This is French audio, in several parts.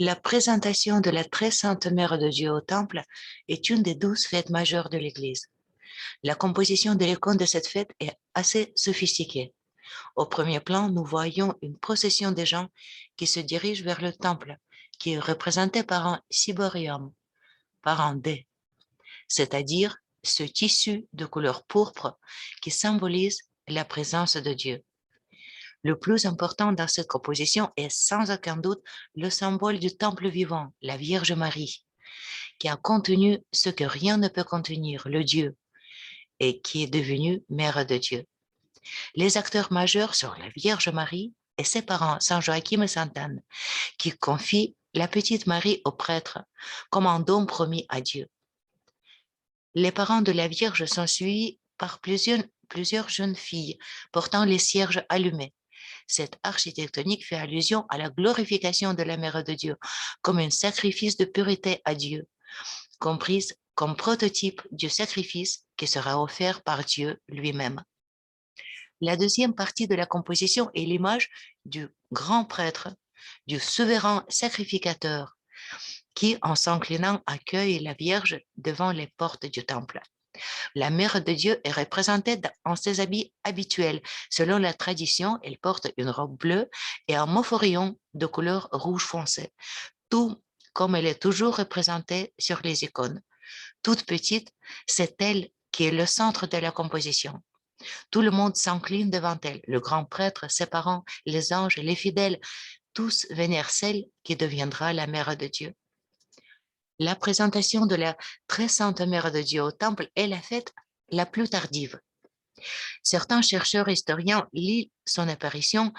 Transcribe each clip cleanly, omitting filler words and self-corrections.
La présentation de la très sainte Mère de Dieu au Temple est une des 12 fêtes majeures de l'Église. La composition de l'icône de cette fête est assez sophistiquée. Au premier plan, nous voyons une procession de gens qui se dirigent vers le Temple, qui est représenté par un ciborium, par un dais, c'est-à-dire ce tissu de couleur pourpre qui symbolise la présence de Dieu. Le plus important dans cette composition est sans aucun doute le symbole du temple vivant, la Vierge Marie, qui a contenu ce que rien ne peut contenir, le Dieu, et qui est devenue Mère de Dieu. Les acteurs majeurs sont la Vierge Marie et ses parents, Saint Joachim et Sainte Anne, qui confient la petite Marie au prêtre comme un don promis à Dieu. Les parents de la Vierge sont suivis par plusieurs jeunes filles portant les cierges allumés. Cette architectonique fait allusion à la glorification de la Mère de Dieu comme un sacrifice de pureté à Dieu, comprise comme prototype du sacrifice qui sera offert par Dieu lui-même. La deuxième partie de la composition est l'image du grand prêtre, du souverain sacrificateur, qui, en s'inclinant, accueille la Vierge devant les portes du temple. La Mère de Dieu est représentée en ses habits habituels. Selon la tradition, elle porte une robe bleue et un mophorion de couleur rouge foncé, tout comme elle est toujours représentée sur les icônes. Toute petite, c'est elle qui est le centre de la composition. Tout le monde s'incline devant elle, le grand prêtre, ses parents, les anges, les fidèles, tous vénèrent celle qui deviendra la Mère de Dieu. La présentation de la très sainte Mère de Dieu au temple est la fête la plus tardive. Certains chercheurs historiens lient son apparition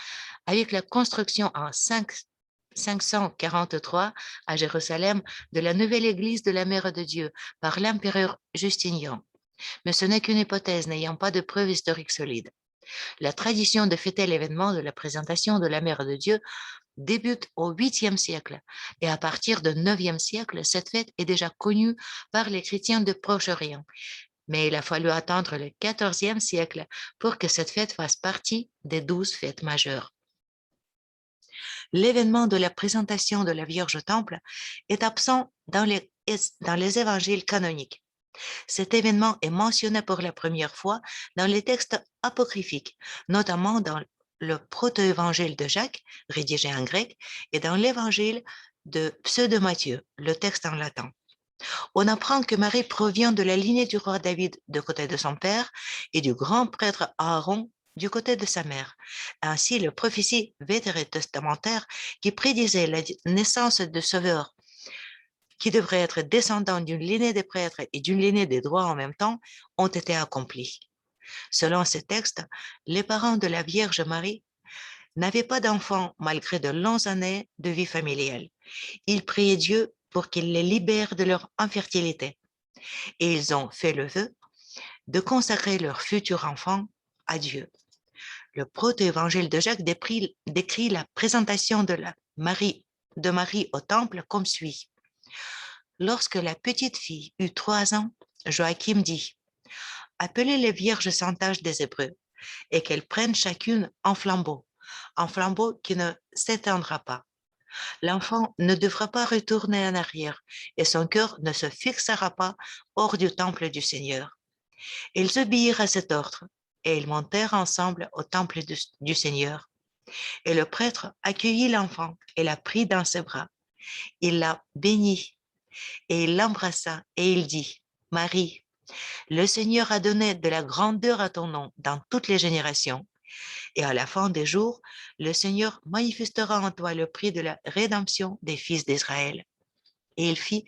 avec la construction en 543 à Jérusalem de la nouvelle église de la Mère de Dieu par l'empereur Justinian. Mais ce n'est qu'une hypothèse n'ayant pas de preuves historiques solides. La tradition de fêter l'événement de la présentation de la Mère de Dieu débute au 8e siècle et à partir du 9e siècle, cette fête est déjà connue par les chrétiens de Proche-Orient. Mais il a fallu attendre le 14e siècle pour que cette fête fasse partie des 12 fêtes majeures. L'événement de la présentation de la Vierge au Temple est absent dans les évangiles canoniques. Cet événement est mentionné pour la première fois dans les textes apocryphiques, notamment dans le proto-évangile de Jacques, rédigé en grec, et dans l'évangile de Pseudo-Matthieu, le texte en latin. On apprend que Marie provient de la lignée du roi David du côté de son père et du grand prêtre Aaron du côté de sa mère. Ainsi, la prophétie vétérotestamentaire qui prédisait la naissance de Sauveur, qui devrait être descendant d'une lignée des prêtres et d'une lignée des droits en même temps, ont été accomplis. Selon ces textes, les parents de la Vierge Marie n'avaient pas d'enfants malgré de longues années de vie familiale. Ils priaient Dieu pour qu'il les libère de leur infertilité. Et ils ont fait le vœu de consacrer leur futur enfant à Dieu. Le proto-évangile de Jacques décrit la présentation de Marie au temple comme suit. Lorsque la petite fille eut 3 ans, Joachim dit, « Appelez les vierges saintages des Hébreux, et qu'elles prennent chacune un flambeau qui ne s'éteindra pas. L'enfant ne devra pas retourner en arrière, et son cœur ne se fixera pas hors du temple du Seigneur. » Ils obéirent à cet ordre, et ils montèrent ensemble au temple du Seigneur. Et le prêtre accueillit l'enfant et la prit dans ses bras. Il la bénit, et il l'embrassa, et il dit, « Marie, le Seigneur a donné de la grandeur à ton nom dans toutes les générations. Et à la fin des jours, le Seigneur manifestera en toi le prix de la rédemption des fils d'Israël. » Et il fit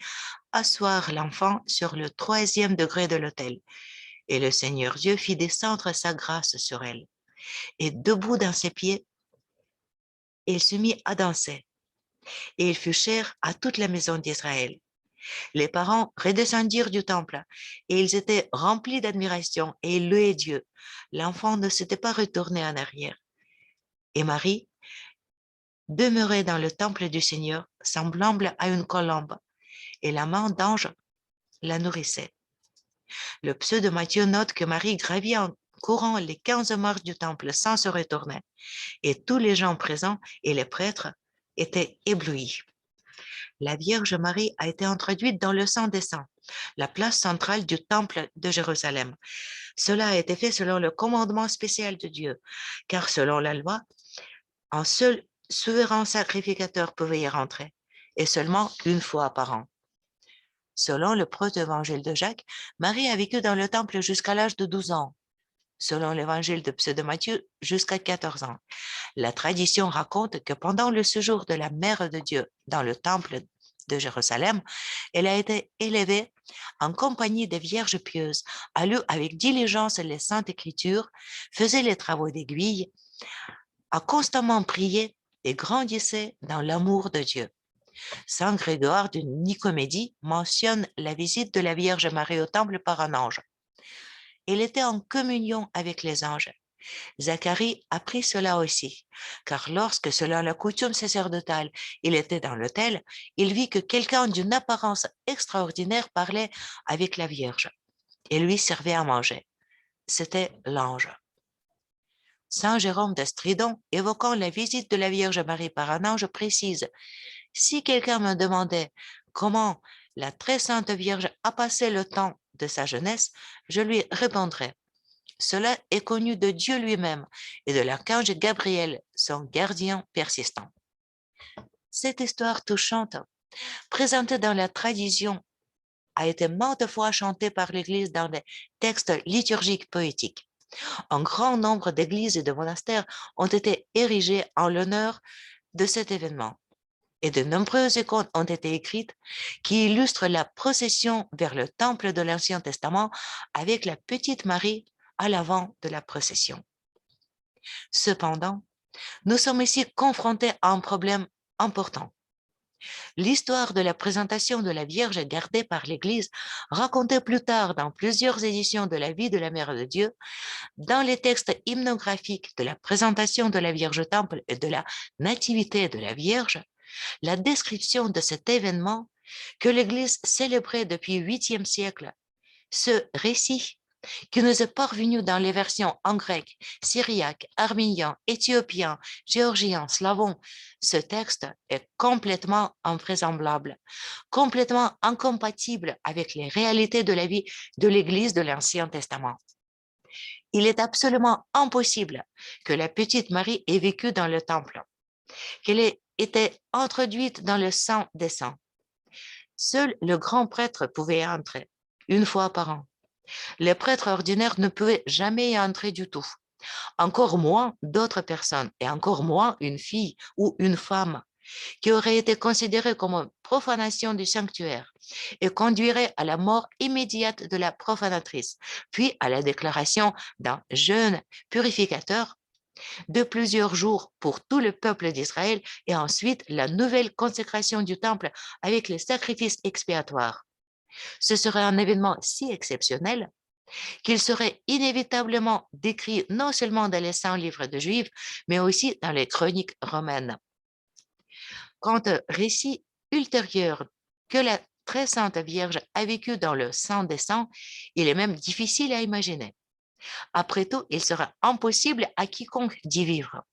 asseoir l'enfant sur le 3e degré de l'autel. Et le Seigneur Dieu fit descendre sa grâce sur elle. Et debout dans ses pieds, il se mit à danser. Et il fut cher à toute la maison d'Israël. Les parents redescendirent du temple et ils étaient remplis d'admiration et ils louaient Dieu. L'enfant ne s'était pas retourné en arrière. Et Marie demeurait dans le temple du Seigneur, semblable à une colombe, et la main d'ange la nourrissait. Le pseudo-Matthieu note que Marie gravit en courant les 15 marches du temple sans se retourner, et tous les gens présents et les prêtres étaient éblouis. La Vierge Marie a été introduite dans le Saint des Saints, la place centrale du Temple de Jérusalem. Cela a été fait selon le commandement spécial de Dieu, car selon la loi, un seul souverain sacrificateur pouvait y rentrer, et seulement une fois par an. Selon le proto-évangile de Jacques, Marie a vécu dans le temple jusqu'à l'âge de 12 ans. Selon l'évangile de Pseudo-Matthieu, jusqu'à 14 ans. La tradition raconte que pendant le séjour de la Mère de Dieu dans le temple de Jérusalem, elle a été élevée en compagnie des vierges pieuses, a lu avec diligence les saintes écritures, faisait les travaux d'aiguille, a constamment prié et grandissait dans l'amour de Dieu. Saint Grégoire de Nicomédie mentionne la visite de la Vierge Marie au temple par un ange. Elle était en communion avec les anges. Zacharie apprit cela aussi, car lorsque, selon la coutume sacerdotale, il était dans l'autel, il vit que quelqu'un d'une apparence extraordinaire parlait avec la Vierge et lui servait à manger. C'était l'ange. Saint Jérôme de Stridon, évoquant la visite de la Vierge Marie par un ange, précise: « Si quelqu'un me demandait comment la très sainte Vierge a passé le temps de sa jeunesse, je lui répondrais: cela est connu de Dieu lui-même et de l'archange Gabriel, son gardien persistant. » Cette histoire touchante, présentée dans la tradition, a été maintes fois chantée par l'Église dans des textes liturgiques poétiques. Un grand nombre d'églises et de monastères ont été érigés en l'honneur de cet événement. Et de nombreuses icônes ont été écrites qui illustrent la procession vers le temple de l'Ancien Testament avec la petite Marie à l'avant de la procession. Cependant, nous sommes ici confrontés à un problème important. L'histoire de la présentation de la Vierge gardée par l'Église, racontée plus tard dans plusieurs éditions de la vie de la Mère de Dieu, dans les textes hymnographiques de la présentation de la Vierge au Temple et de la Nativité de la Vierge, la description de cet événement que l'Église célébrait depuis le 8e siècle, ce récit qui nous est parvenu dans les versions en grec, syriaque, arménien, éthiopien, géorgien, slavon, ce texte est complètement invraisemblable, complètement incompatible avec les réalités de la vie de l'Église de l'Ancien Testament. Il est absolument impossible que la petite Marie ait vécu dans le temple, qu'elle ait été introduite dans le Saint des Saints. Seul le grand prêtre pouvait y entrer, une fois par an. Les prêtres ordinaires ne pouvaient jamais y entrer du tout, encore moins d'autres personnes, et encore moins une fille ou une femme, qui aurait été considérée comme une profanation du sanctuaire et conduirait à la mort immédiate de la profanatrice, puis à la déclaration d'un jeûne purificateur de plusieurs jours pour tout le peuple d'Israël et ensuite la nouvelle consécration du temple avec les sacrifices expiatoires. Ce serait un événement si exceptionnel qu'il serait inévitablement décrit non seulement dans les saints livres de Juifs, mais aussi dans les chroniques romaines. Quant au récit ultérieur que la très sainte Vierge a vécu dans le Saint des Saints, il est même difficile à imaginer. Après tout, il sera impossible à quiconque d'y vivre.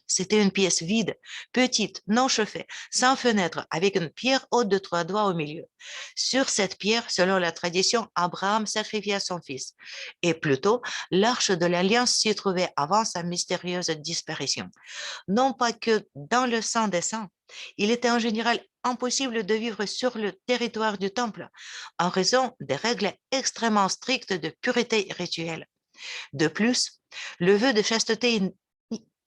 C'était une pièce vide, petite, non chauffée, sans fenêtre, avec une pierre haute de 3 doigts au milieu. Sur cette pierre, selon la tradition, Abraham sacrifia son fils. Et plutôt, l'arche de l'Alliance s'y trouvait avant sa mystérieuse disparition. Non pas que dans le Saint des Saints, il était en général impossible de vivre sur le territoire du temple en raison des règles extrêmement strictes de pureté rituelle. De plus, le vœu de chasteté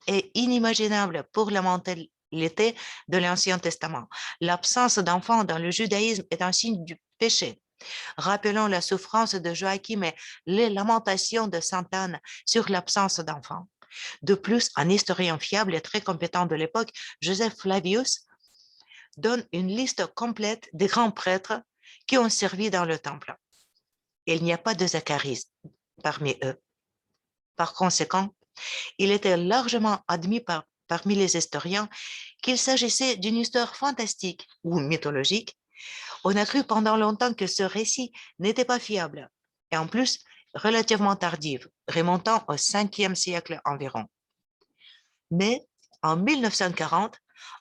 est inimaginable pour la mentalité de l'Ancien Testament. L'absence d'enfants dans le judaïsme est un signe du péché. Rappelons la souffrance de Joachim et les lamentations de Sainte Anne sur l'absence d'enfants. De plus, un historien fiable et très compétent de l'époque, Joseph Flavius, donne une liste complète des grands prêtres qui ont servi dans le temple. Il n'y a pas de Zacharie parmi eux. Par conséquent, il était largement admis parmi les historiens qu'il s'agissait d'une histoire fantastique ou mythologique. On a cru pendant longtemps que ce récit n'était pas fiable, et en plus relativement tardive, remontant au 5e siècle environ. Mais en 1940,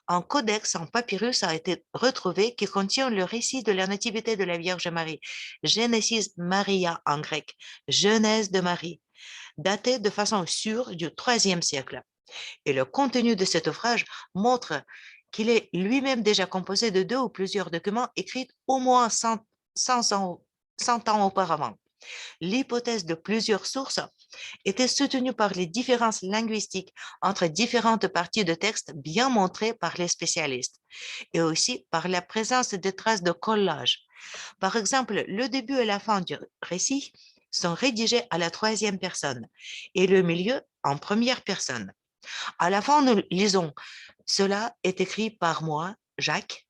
Un codex en papyrus a été retrouvé qui contient le récit de la nativité de la Vierge Marie, Genesis Maria en grec, Genèse de Marie, daté de façon sûre du IIIe siècle. Et le contenu de cet ouvrage montre qu'il est lui-même déjà composé de deux ou plusieurs documents écrits au moins 100 ans auparavant. L'hypothèse de plusieurs sources était soutenue par les différences linguistiques entre différentes parties de texte bien montrées par les spécialistes et aussi par la présence de traces de collage. Par exemple, le début et la fin du récit sont rédigés à la troisième personne et le milieu en première personne. À la fin, nous lisons cela est écrit par moi, Jacques,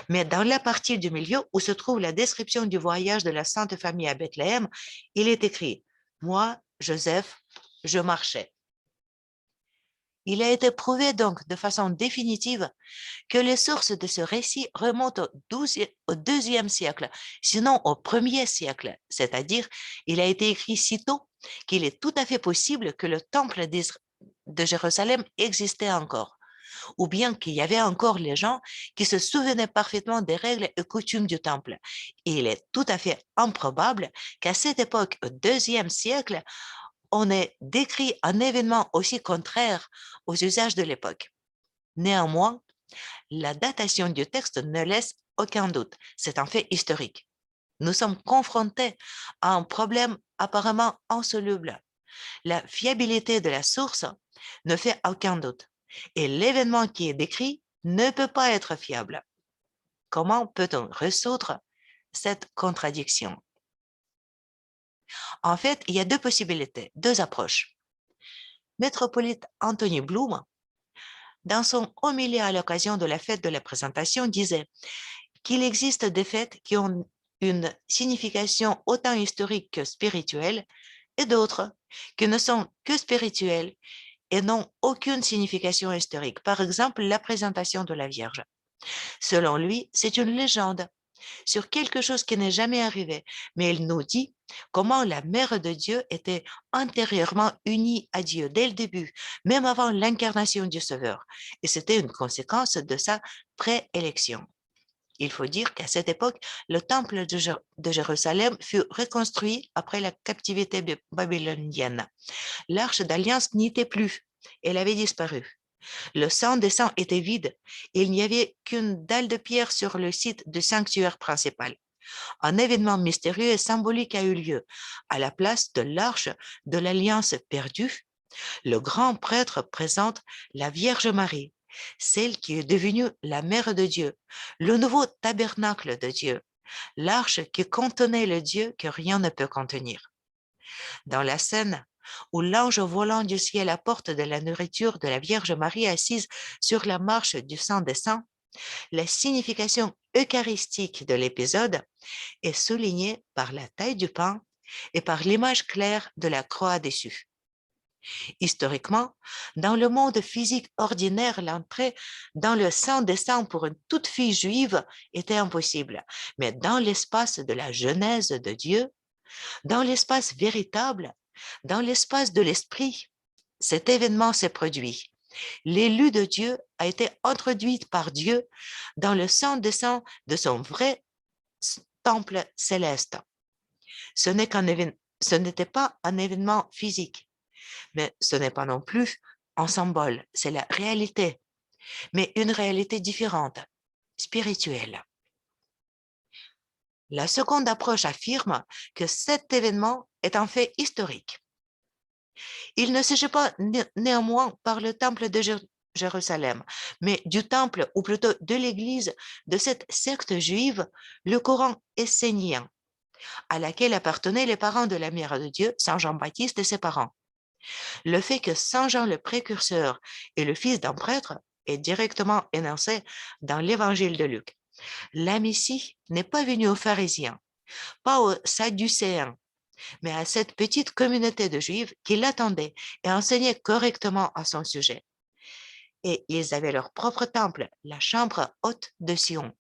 mais dans la partie du milieu où se trouve la description du voyage de la Sainte Famille à Bethléem, il est écrit moi, Joseph, je marchais. Il a été prouvé donc de façon définitive que les sources de ce récit remontent au deuxième siècle, sinon au premier siècle, c'est-à-dire il a été écrit si tôt qu'il est tout à fait possible que le temple de Jérusalem existait encore, ou bien qu'il y avait encore les gens qui se souvenaient parfaitement des règles et coutumes du temple. Et il est tout à fait improbable qu'à cette époque, au deuxième siècle, on ait décrit un événement aussi contraire aux usages de l'époque. Néanmoins, la datation du texte ne laisse aucun doute. C'est un fait historique. Nous sommes confrontés à un problème apparemment insoluble. La fiabilité de la source ne fait aucun doute. Et l'événement qui est décrit ne peut pas être fiable. Comment peut-on résoudre cette contradiction? En fait, il y a deux possibilités, deux approches. Métropolite Anthony Bloom, dans son homélie à l'occasion de la fête de la présentation, disait qu'il existe des fêtes qui ont une signification autant historique que spirituelle et d'autres qui ne sont que spirituelles et n'ont aucune signification historique. Par exemple, la présentation de la Vierge. Selon lui, c'est une légende sur quelque chose qui n'est jamais arrivé, mais il nous dit comment la Mère de Dieu était intérieurement unie à Dieu dès le début, même avant l'incarnation du Sauveur, et c'était une conséquence de sa préélection. Il faut dire qu'à cette époque, le temple de Jérusalem fut reconstruit après la captivité babylonienne. L'arche d'alliance n'y était plus, elle avait disparu. Le sang des saints était vide et il n'y avait qu'une dalle de pierre sur le site du sanctuaire principal. Un événement mystérieux et symbolique a eu lieu. À la place de l'arche de l'alliance perdue, le grand prêtre présente la Vierge Marie, celle qui est devenue la Mère de Dieu, le nouveau tabernacle de Dieu, l'arche qui contenait le Dieu que rien ne peut contenir. Dans la scène où l'ange volant du ciel apporte de la nourriture de la Vierge Marie assise sur la marche du Saint des Saints, la signification eucharistique de l'épisode est soulignée par la taille du pain et par l'image claire de la croix dessus. Historiquement, dans le monde physique ordinaire, l'entrée dans le Saint des Saints pour une toute fille juive était impossible, mais dans l'espace de la Genèse de Dieu, dans l'espace véritable, dans l'espace de l'esprit, cet événement s'est produit. L'élu de Dieu a été introduit par Dieu dans le Saint des Saints de son vrai temple céleste. Ce n'était pas un événement physique, mais ce n'est pas non plus un symbole, c'est la réalité, mais une réalité différente, spirituelle. La seconde approche affirme que cet événement est un fait historique. Il ne s'agit pas néanmoins par le temple de Jérusalem, mais du temple, ou plutôt de l'église de cette secte juive, le Coran essénien, à laquelle appartenaient les parents de la Mère de Dieu, Saint Jean-Baptiste et ses parents. Le fait que Saint Jean le précurseur est le fils d'un prêtre est directement énoncé dans l'évangile de Luc. La Messie n'est pas venue aux pharisiens, pas aux sadducéens, mais à cette petite communauté de Juifs qui l'attendaient et enseignaient correctement à son sujet. Et ils avaient leur propre temple, la chambre haute de Sion,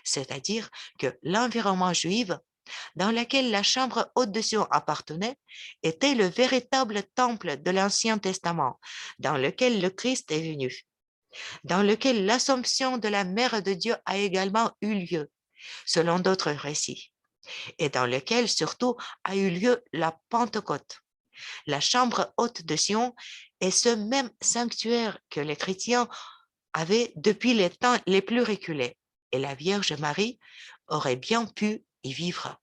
c'est-à-dire que l'environnement juif dans lequel la chambre haute de Sion appartenait était le véritable temple de l'Ancien Testament, dans lequel le Christ est venu. dans lequel l'Assomption de la Mère de Dieu a également eu lieu, selon d'autres récits, et dans lequel surtout a eu lieu la Pentecôte. La chambre haute de Sion est ce même sanctuaire que les chrétiens avaient depuis les temps les plus reculés, et la Vierge Marie aurait bien pu y vivre.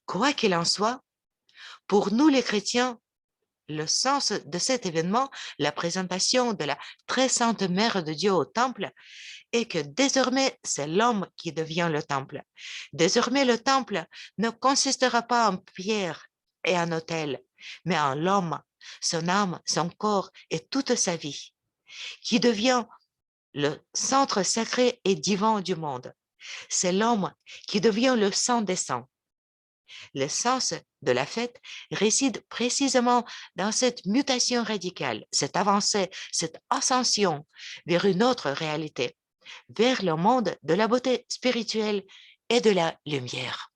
Quoi qu'il en soit, pour nous les chrétiens, le sens de cet événement, la présentation de la très sainte Mère de Dieu au temple, est que désormais c'est l'homme qui devient le temple. Désormais le temple ne consistera pas en pierre et en autel, mais en l'homme, son âme, son corps et toute sa vie, qui devient le centre sacré et divin du monde. C'est l'homme qui devient le sang des sangs. Le sens de la fête réside précisément dans cette mutation radicale, cette avancée, cette ascension vers une autre réalité, vers le monde de la beauté spirituelle et de la lumière.